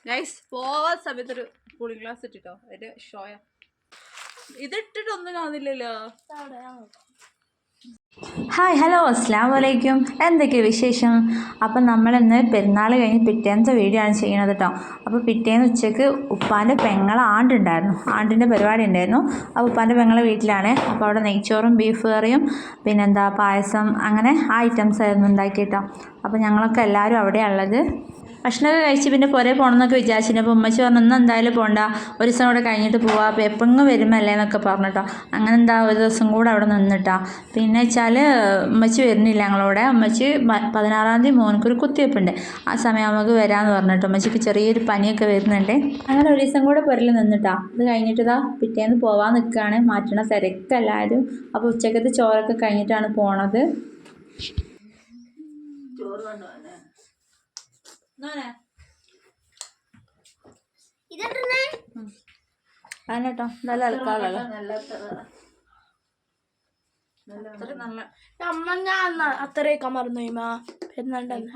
Guys പോവാൻ സമയത്തൊരു cooling glass ഇട്ടിട്ടോ അതിന്റെ ഷോയാ ഇതിട്ടിട്ടൊന്നും കാണുന്നില്ലല്ലോ. ഹായ് ഹലോ അസ്സാം വലൈക്കും. എന്തൊക്കെയാണ് വിശേഷം? അപ്പം നമ്മളിന്ന് പെരുന്നാൾ കഴിഞ്ഞ് പിറ്റേന്നത്തെ വീഡിയോ ആണ് ചെയ്യുന്നത് കേട്ടോ. അപ്പോൾ പിറ്റേന്ന് ഉച്ചയ്ക്ക് ഉപ്പാൻ്റെ പെങ്ങളെ ആണ്ടുണ്ടായിരുന്നു, ആണ്ടിൻ്റെ പരിപാടി ഉണ്ടായിരുന്നു. അപ്പോൾ ഉപ്പാൻ്റെ പെങ്ങളെ വീട്ടിലാണ്. അപ്പോൾ അവിടെ നെയ്ച്ചോറും ബീഫ് കറിയും പിന്നെന്താ പായസം അങ്ങനെ ആ ഐറ്റംസ് ആയിരുന്നു ഉണ്ടാക്കിയിട്ടോ. അപ്പോൾ ഞങ്ങളൊക്കെ എല്ലാവരും അവിടെയാണുള്ളത്. ഭക്ഷണമൊക്കെ കഴിച്ച് പിന്നെ പുറേ പോകണമെന്നൊക്കെ വിചാരിച്ചിട്ട് അപ്പോൾ ഉമ്മച്ചി പറഞ്ഞു ഇന്ന് എന്തായാലും പോകണ്ട, ഒരു ദിവസം കൂടെ കഴിഞ്ഞിട്ട് പോവാം, അപ്പോൾ എപ്പോഴെങ്കിലും വരുമല്ലേ എന്നൊക്കെ പറഞ്ഞിട്ടോ. അങ്ങനെ എന്താ ഒരു ദിവസം കൂടെ അവിടെ നിന്നിട്ടാ. പിന്നെ വെച്ചാൽ ഉമ്മച്ചി വരുന്നില്ല ഞങ്ങളോടെ. ഉമ്മച്ചി 16-ാം തീയതി മോനക്കൊരു കുത്തിവെപ്പുണ്ട്, ആ സമയം നമുക്ക് വരാമെന്ന് പറഞ്ഞിട്ടോ. ഉമ്മച്ചിക്ക് ചെറിയൊരു പനിയൊക്കെ വരുന്നുണ്ട്. അങ്ങനെ ഒരു ദിവസം കൂടെ പുറൽ നിന്നിട്ടാ. അത് കഴിഞ്ഞിട്ട് പിറ്റേന്ന് പോവാൻ നിൽക്കുകയാണ്, മാറ്റണ തിരക്കല്ലാരും. അപ്പോൾ ഉച്ചക്കത്തെ ചോറൊക്കെ കഴിഞ്ഞിട്ടാണ് പോണത്. ചോറ് കൊണ്ടുപോകാൻ അതിനട്ടോ നല്ല അലക്കാളല്ലോ. അത്രയൊക്കെ മറന്നു പെരുന്നാണ്ടല്ലേ.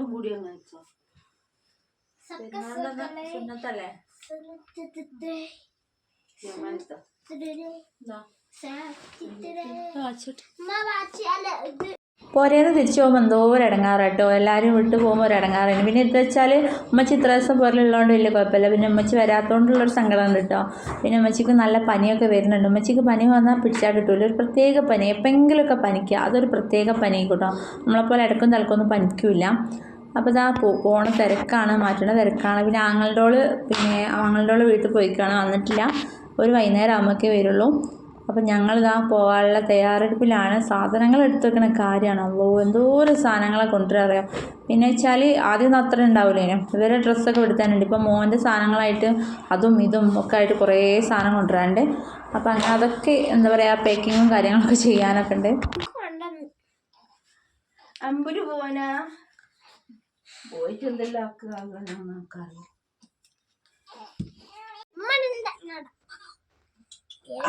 പുരേന്ന് തിരിച്ചു പോകുമ്പോൾ എന്തോ ഒരു ഇടങ്ങാറാട്ടോ, എല്ലാവരും വിട്ടു പോകുമ്പോൾ ഒരു ഇടങ്ങാറാണ്. പിന്നെ എന്താ വെച്ചാൽ ഉമ്മച്ചി ഇത്ര ദിവസം പുരലുള്ളതുകൊണ്ട് വലിയ കുഴപ്പമില്ല, പിന്നെ ഉമ്മച്ചി വരാത്തതുകൊണ്ടുള്ളൊരു സങ്കടമുണ്ട് കേട്ടോ. പിന്നെ ഉമ്മച്ചിക്ക് നല്ല പനിയൊക്കെ വരുന്നുണ്ട്. ഉമ്മച്ചിക്ക് പനി വന്നാൽ പിടിച്ചാൽ കിട്ടില്ല, ഒരു പ്രത്യേക പനി, എപ്പോഴെങ്കിലുമൊക്കെ പനിക്കുക, അതൊരു പ്രത്യേക പനി കേട്ടോ. നമ്മളെപ്പോലെ ഇടക്കും തലക്കൊന്നും പനിക്കില്ല. അപ്പോൾ ഇതാ പോണ തിരക്കാണ്, മാറ്റണ തിരക്കാണ്. പിന്നെ ആങ്ങളുടെ വീട്ടിൽ പോയിക്കാണ്, വന്നിട്ടില്ല, ഒരു വൈകുന്നേരം ആകുമ്പോഴേക്കേ വരുള്ളൂ. അപ്പം ഞങ്ങളിതാ പോകാനുള്ള തയ്യാറെടുപ്പിലാണ്. സാധനങ്ങൾ എടുത്ത് വെക്കുന്ന കാര്യമാണ്. എന്തോരം സാധനങ്ങളെ കൊണ്ടുവരാറിയാം. പിന്നെ വെച്ചാൽ ആദ്യമൊന്നും അത്ര ഉണ്ടാവില്ലേനും, ഇവരെ ഡ്രസ്സൊക്കെ എടുത്താനുണ്ട്. ഇപ്പം മോൻ്റെ സാധനങ്ങളായിട്ട് അതും ഇതും ഒക്കെ ആയിട്ട് കുറേ സാധനം കൊണ്ടുവരാനുണ്ട്. അപ്പം അങ്ങനെ അതൊക്കെ എന്താ പറയുക പാക്കിങ്ങും കാര്യങ്ങളൊക്കെ ചെയ്യാനൊക്കെ ഉണ്ട്. അമ്പൂര് പോവാനാ പോയിട്ട് എന്തെല്ലാം ആക്കുക.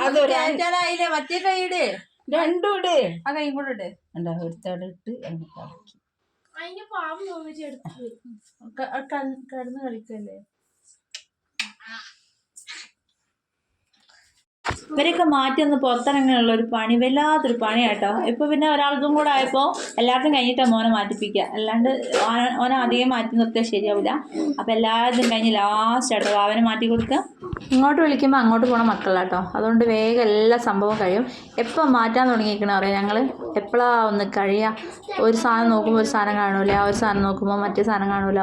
അതൊരായില്ലേ മറ്റേ കൈയിട്, രണ്ടും ഇട്, ആ കൈ കൂടെ ഇട്, എടുത്തവിടെ ഇട്ട് അതിന് പാവം തോന്നിച്ചെടുത്ത് കിടന്ന് കളിക്കല്ലേ. ഇവരൊക്കെ മാറ്റി ഒന്ന് പുറത്തിറങ്ങാനുള്ള ഒരു പണി, വല്ലാത്തൊരു പണിയാട്ടോ. ഇപ്പോൾ പിന്നെ ഒരാൾക്കും കൂടെ ആയപ്പോൾ എല്ലാവർക്കും കഴിഞ്ഞിട്ടാണ് മോനെ മാറ്റിപ്പിക്കുക, അല്ലാണ്ട് ഓനെ അധികം മാറ്റി നിർത്തിയാൽ ശരിയാവില്ല. അപ്പോൾ എല്ലാവരും കഴിഞ്ഞ് ലാസ്റ്റ് ആട്ടോ അവനെ മാറ്റി കൊടുക്കുക. ഇങ്ങോട്ട് വിളിക്കുമ്പോൾ അങ്ങോട്ട് പോകണ മക്കളാട്ടോ, അതുകൊണ്ട് വേഗം എല്ലാ സംഭവം കഴിയും. എപ്പോൾ മാറ്റാൻ തുടങ്ങിയിരിക്കണ അറിയാം ഞങ്ങൾ, എപ്പോഴാണ് ഒന്ന് കഴിയുക. ഒരു സാധനം നോക്കുമ്പോൾ ഒരു സാധനം കാണൂല, ഒരു സാധനം നോക്കുമ്പോൾ മറ്റേ സാധനം കാണൂല.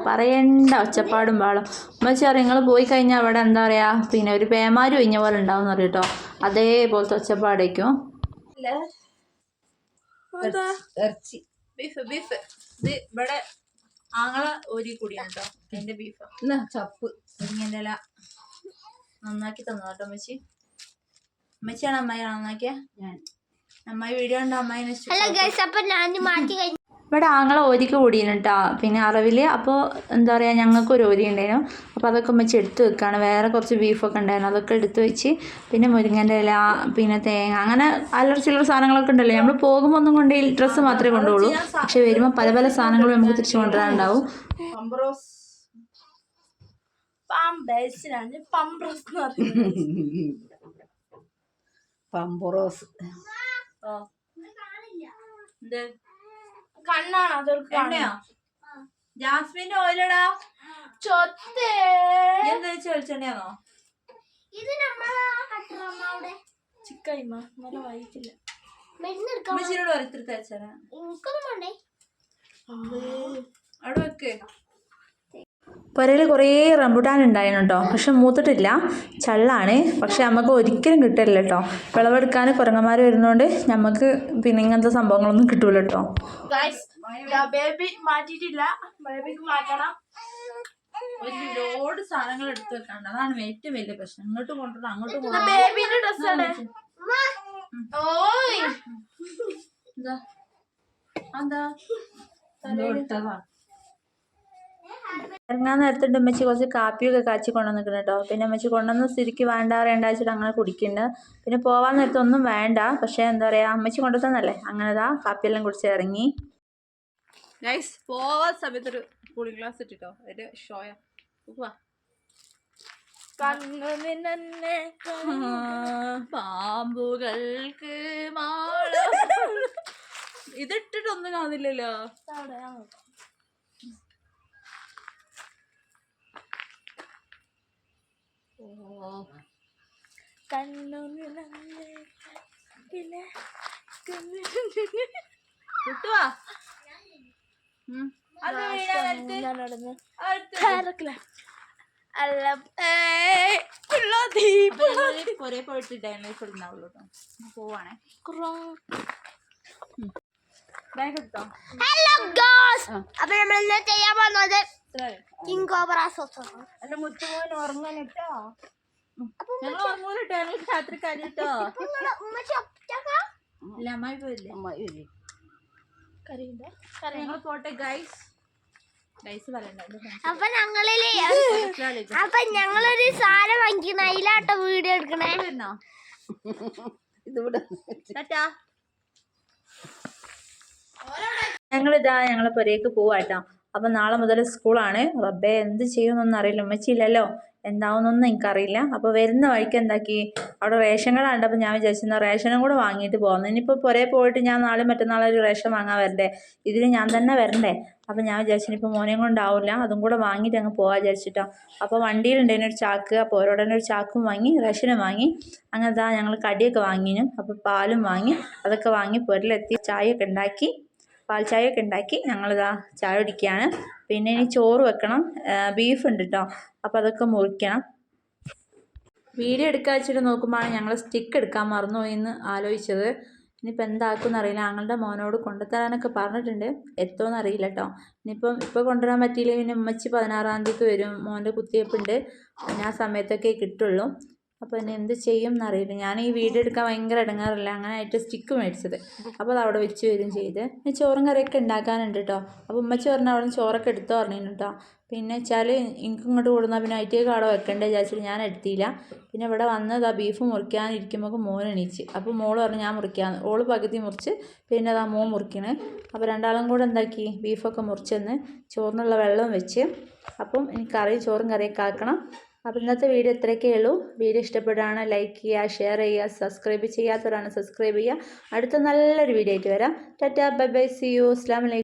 പറയണ്ട ഒച്ചപ്പാടും പാടും. ഉമ്മച്ചി അറിയാം നിങ്ങൾ പോയി കഴിഞ്ഞാൽ അവിടെ എന്താ പറയുക, പിന്നെ ഒരു പേമാരി ഒഴിഞ്ഞ പോലെ ഉണ്ടാവും എന്ന് പറയും കേട്ടോ. അതേപോലത്തെ ഒച്ചപ്പാടേക്കും. ഇറച്ചി ബീഫ് ബീഫ് ഇത് ഇവിടെ ആങ്ങള ഒരു കൂടിയാണ് കേട്ടോ. എൻ്റെ ബീഫ് ചപ്പ് മുരിങ്ങൻ്റെ ഇല നന്നാക്കി തന്നു കേട്ടോ ഉമ്മച്ചി. ഉമ്മച്ചിയാണ് അമ്മായിയാണ് നന്നാക്കിയ. ഞാൻ അമ്മായി വീഡിയോ ഉണ്ട്, അമ്മായി ഇവിടെ ആങ്ങളെ ഓരിക്ക് കൂടിയാണ് കേട്ടോ, പിന്നെ അറവിൽ. അപ്പോൾ എന്താ പറയുക ഞങ്ങൾക്കൊരു ഓരി ഉണ്ടായിരുന്നു. അപ്പോൾ അതൊക്കെ ഉമ്മച്ചി എടുത്ത് വെക്കുകയാണ്. വേറെ കുറച്ച് ബീഫൊക്കെ ഉണ്ടായിരുന്നു, അതൊക്കെ എടുത്ത് വെച്ച്. പിന്നെ മുരിങ്ങൻ്റെ ഇല, പിന്നെ തേങ്ങ, അങ്ങനെ അല്ലറ ചില്ലറ സാധനങ്ങളൊക്കെ ഉണ്ടല്ലോ. നമ്മൾ പോകുമ്പോൾ ഒന്നും കൊണ്ട് ഡ്രസ്സ് മാത്രമേ കൊണ്ടുപോകുള്ളൂ, പക്ഷെ വരുമ്പോൾ പല പല സാധനങ്ങളും നമുക്ക് തിരിച്ചു കൊണ്ടുവരാനുണ്ടാവും. പമ്പറോസ് കണ്ണാണ് അതൊരു ജാസ്മിന്റെ ഓയിലടാ ചൊത്തേ എന്താ വെളിച്ചെണ്ണയാണോ? ചിക്കൈമ നല്ല വായിച്ചില്ല. ഉമ്മച്ചിനോട് ഓരോരുത്തർ അയച്ചാ അവിടെ വെക്ക്. പുരയിൽ കുറേ റംബുട്ടാൻ ഉണ്ടായിരുന്നു കേട്ടോ, പക്ഷെ മൂത്തിട്ടില്ല, ചള്ളാണ്. പക്ഷെ നമുക്ക് ഒരിക്കലും കിട്ടില്ല കേട്ടോ. വിളവെടുക്കാൻ കുരങ്ങന്മാർ വരുന്നതുകൊണ്ട് നമുക്ക് പിന്നെ ഇങ്ങനത്തെ സംഭവങ്ങളൊന്നും കിട്ടൂല കേട്ടോ. ബേബി മാറ്റിയിട്ടില്ല, ബേബിക്ക് മാറ്റണം. ഒരുപാട് സാധനങ്ങൾ എടുത്ത് വെക്കാണ്ട്, അതാണ് ഏറ്റവും വലിയ പ്രശ്നം. ഇങ്ങോട്ട് കൊണ്ടുവരണം, അങ്ങോട്ട് കൊണ്ടുവരണം. ബേബിന്റെ ഡ്രസ് എന്താ ഇറങ്ങാൻ നേരത്തിട്ട് ഉമ്മച്ചി കുറച്ച് കാപ്പിയൊക്കെ കാച്ചി കൊണ്ടുവന്നിക്കണം കേട്ടോ. പിന്നെ ഉമ്മച്ചി കൊണ്ടുവന്ന് സ്ഥിതിക്ക് വേണ്ട വെച്ചിട്ട് അങ്ങനെ കുടിക്കുന്നുണ്ട്. പിന്നെ പോവാൻ നേരത്തെ ഒന്നും വേണ്ട, പക്ഷേ എന്താ പറയുക അമ്മച്ചി കൊണ്ടുതന്നല്ലേ, അങ്ങനെതാ കാപ്പിയെല്ലാം കുടിച്ച് ഇറങ്ങി. പോവാൻ സമയത്തൊരു കൂളിംഗ് ഗ്ലാസ് ഇട്ടിട്ടോ അതിന്റെ ഷോയാ. കണ്ണു നിന്നെ പാമ്പുകൾക്ക് മാള ഇതിട്ടിട്ടൊന്നും കാണില്ലല്ലോ. കണ്ണു കിട്ടുവാ കൊറേ പോയിട്ട് ഡൈനേഴ്സ് ഇടുന്നാവുള്ളൂ കേട്ടോ. പോവാണേ. ബാഗ് എടുത്തോ. ഹലോ ഗോസ്, അപ്പൊ നമ്മൾ എന്താ ചെയ്യാൻ പോകുന്നത്? King cobra sauce. എന്റെ മുത്തുമോൻ ഉറങ്ങാനിട്ടോ. ഞങ്ങൾ ഉറങ്ങൂലിട്ടോ, ഞങ്ങൾക്ക് രാത്രി കാര്യട്ടോ. ഇല്ല, അമ്മായി പോയില്ലേ? ഞങ്ങൾ പോട്ടെ ഗൈസ്. ഗൈസ് പറയണ്ട. അപ്പൊ ഞങ്ങളൊരു സാധനം വാങ്ങിക്കണ അതിലാട്ടോ വീഡിയോ എടുക്കണേ. ഞങ്ങളിതാ ഞങ്ങളെ പുരയ്ക്ക് പോവാട്ടോ. അപ്പം നാളെ മുതൽ സ്കൂളാണ്. റബ്ബേ എന്ത് ചെയ്യുമെന്നൊന്നും അറിയില്ല. ഉമ്മച്ചില്ലല്ലോ, എന്താവുന്നൊന്നും എനിക്കറിയില്ല. അപ്പോൾ വരുന്ന വഴിക്ക് എന്താക്കി, അവിടെ റേഷൻ കട ഉണ്ട്. അപ്പോൾ ഞാൻ വിചാരിച്ചിരുന്ന റേഷനും കൂടെ വാങ്ങിയിട്ട് പോകുന്നു. ഇനിയിപ്പോൾ പുരയിൽ പോയിട്ട് ഞാൻ നാളെ മറ്റന്നാളെ ഒരു റേഷൻ വാങ്ങാൻ വരണ്ടേ, ഇതിന് ഞാൻ തന്നെ വരണ്ടേ. അപ്പോൾ ഞാൻ വിചാരിച്ചു ഇപ്പോൾ മോനെയും കൊണ്ടാവില്ല, അതും കൂടെ വാങ്ങിയിട്ട് അങ്ങ് പോകാൻ വിചാരിച്ചിട്ടോ. അപ്പോൾ വണ്ടിയിലുണ്ടതിന് ഒരു ചാക്ക്, അപ്പോൾ ഓരോടനെ ഒരു ചാക്കും വാങ്ങി റേഷനും വാങ്ങി. അങ്ങനത്തെ ഞങ്ങൾ കടിയൊക്കെ വാങ്ങിനും. അപ്പോൾ പാലും വാങ്ങി, അതൊക്കെ വാങ്ങി പുരയിലെത്തി ചായയൊക്കെ ഉണ്ടാക്കി, പാൽ ചായയൊക്കെ ഉണ്ടാക്കി ഞങ്ങളിതാ ചായ കുടിക്കുകയാണ്. പിന്നെ ഇനി ചോറ് വെക്കണം, ബീഫ് ഉണ്ട് കേട്ടോ. അപ്പോൾ അതൊക്കെ മുറിക്കണം. വീഡിയോ എടുക്കാൻ വെച്ചിട്ട് നോക്കുമ്പോഴാണ് ഞങ്ങൾ സ്റ്റിക്ക് എടുക്കാൻ മറന്നുപോയി എന്ന് ആലോചിച്ചത്. ഇനിയിപ്പോൾ എന്താക്കുമെന്ന് അറിയില്ല. ഞങ്ങളുടെ മോനോട് കൊണ്ടുതരാനൊക്കെ പറഞ്ഞിട്ടുണ്ട്, എത്തുമെന്ന് അറിയില്ല കേട്ടോ. ഇപ്പോൾ കൊണ്ടുവരാൻ പറ്റിയില്ല. പിന്നെ ഉമ്മച്ചി 16-ാം തീയതിക്ക് വരും, മോൻ്റെ കുത്തിവെപ്പുണ്ട്, പിന്നെ ആ സമയത്തൊക്കെ കിട്ടുള്ളൂ. അപ്പോൾ എന്നെ എന്ത് ചെയ്യും എന്നറിയില്ല. ഞാൻ ഈ വീഡിയോ എടുക്കാൻ ഭയങ്കര ഇടങ്ങാറില്ല, അങ്ങനെ ആയിട്ട് സ്റ്റിക്ക് മേടിച്ചത്. അപ്പോൾ അത് അവിടെ വെച്ച് വരും ചെയ്ത്. ഇനി ചോറും കറിയൊക്കെ ഉണ്ടാക്കാനുണ്ട് കേട്ടോ. അപ്പോൾ ഉമ്മച്ചി പറഞ്ഞാൽ അവിടെ നിന്ന് ചോറൊക്കെ എടുത്തോ പറഞ്ഞു കേട്ടോ. പിന്നെ വെച്ചാൽ എനിക്ക് ഇങ്ങോട്ട് കൊടുന്നാൽ പിന്നെ അതിലേക്ക് അവിടെ വെക്കണ്ടേ വിചാരിച്ചിട്ട് ഞാൻ എടുത്തില്ല. പിന്നെ ഇവിടെ വന്നത് ആ ബീഫ് മുറിക്കാനിരിക്കുമ്പോൾ മോൻ എണീച്ച്. അപ്പോൾ മോള് പറഞ്ഞു ഞാൻ മുറിക്കാമെന്ന്. ഓള് പകുതി മുറിച്ച്, പിന്നെ അതാ മോൻ മുറിക്കണ്. അപ്പോൾ രണ്ടാളും കൂടെ എന്താക്കി ബീഫൊക്കെ മുറിച്ചെന്ന് ചോറിനുള്ള വെള്ളവും വെച്ച്. അപ്പം എനിക്ക് ചോറും കറിയൊക്കെ ആക്കണം. അപ്പോൾ ഇന്നത്തെ വീഡിയോ ഇത്രയൊക്കെ ഉള്ളൂ. വീഡിയോ ഇഷ്ടപ്പെടുകയാണ് ലൈക്ക് ചെയ്യുക, ഷെയർ ചെയ്യുക, സബ്സ്ക്രൈബ് ചെയ്യാത്തവരാണ് സബ്സ്ക്രൈബ് ചെയ്യുക. അടുത്ത നല്ലൊരു വീഡിയോ ആയിട്ട് വരാം. Tata, bye bye, see you, അസ്സലാമു അലൈക്കും.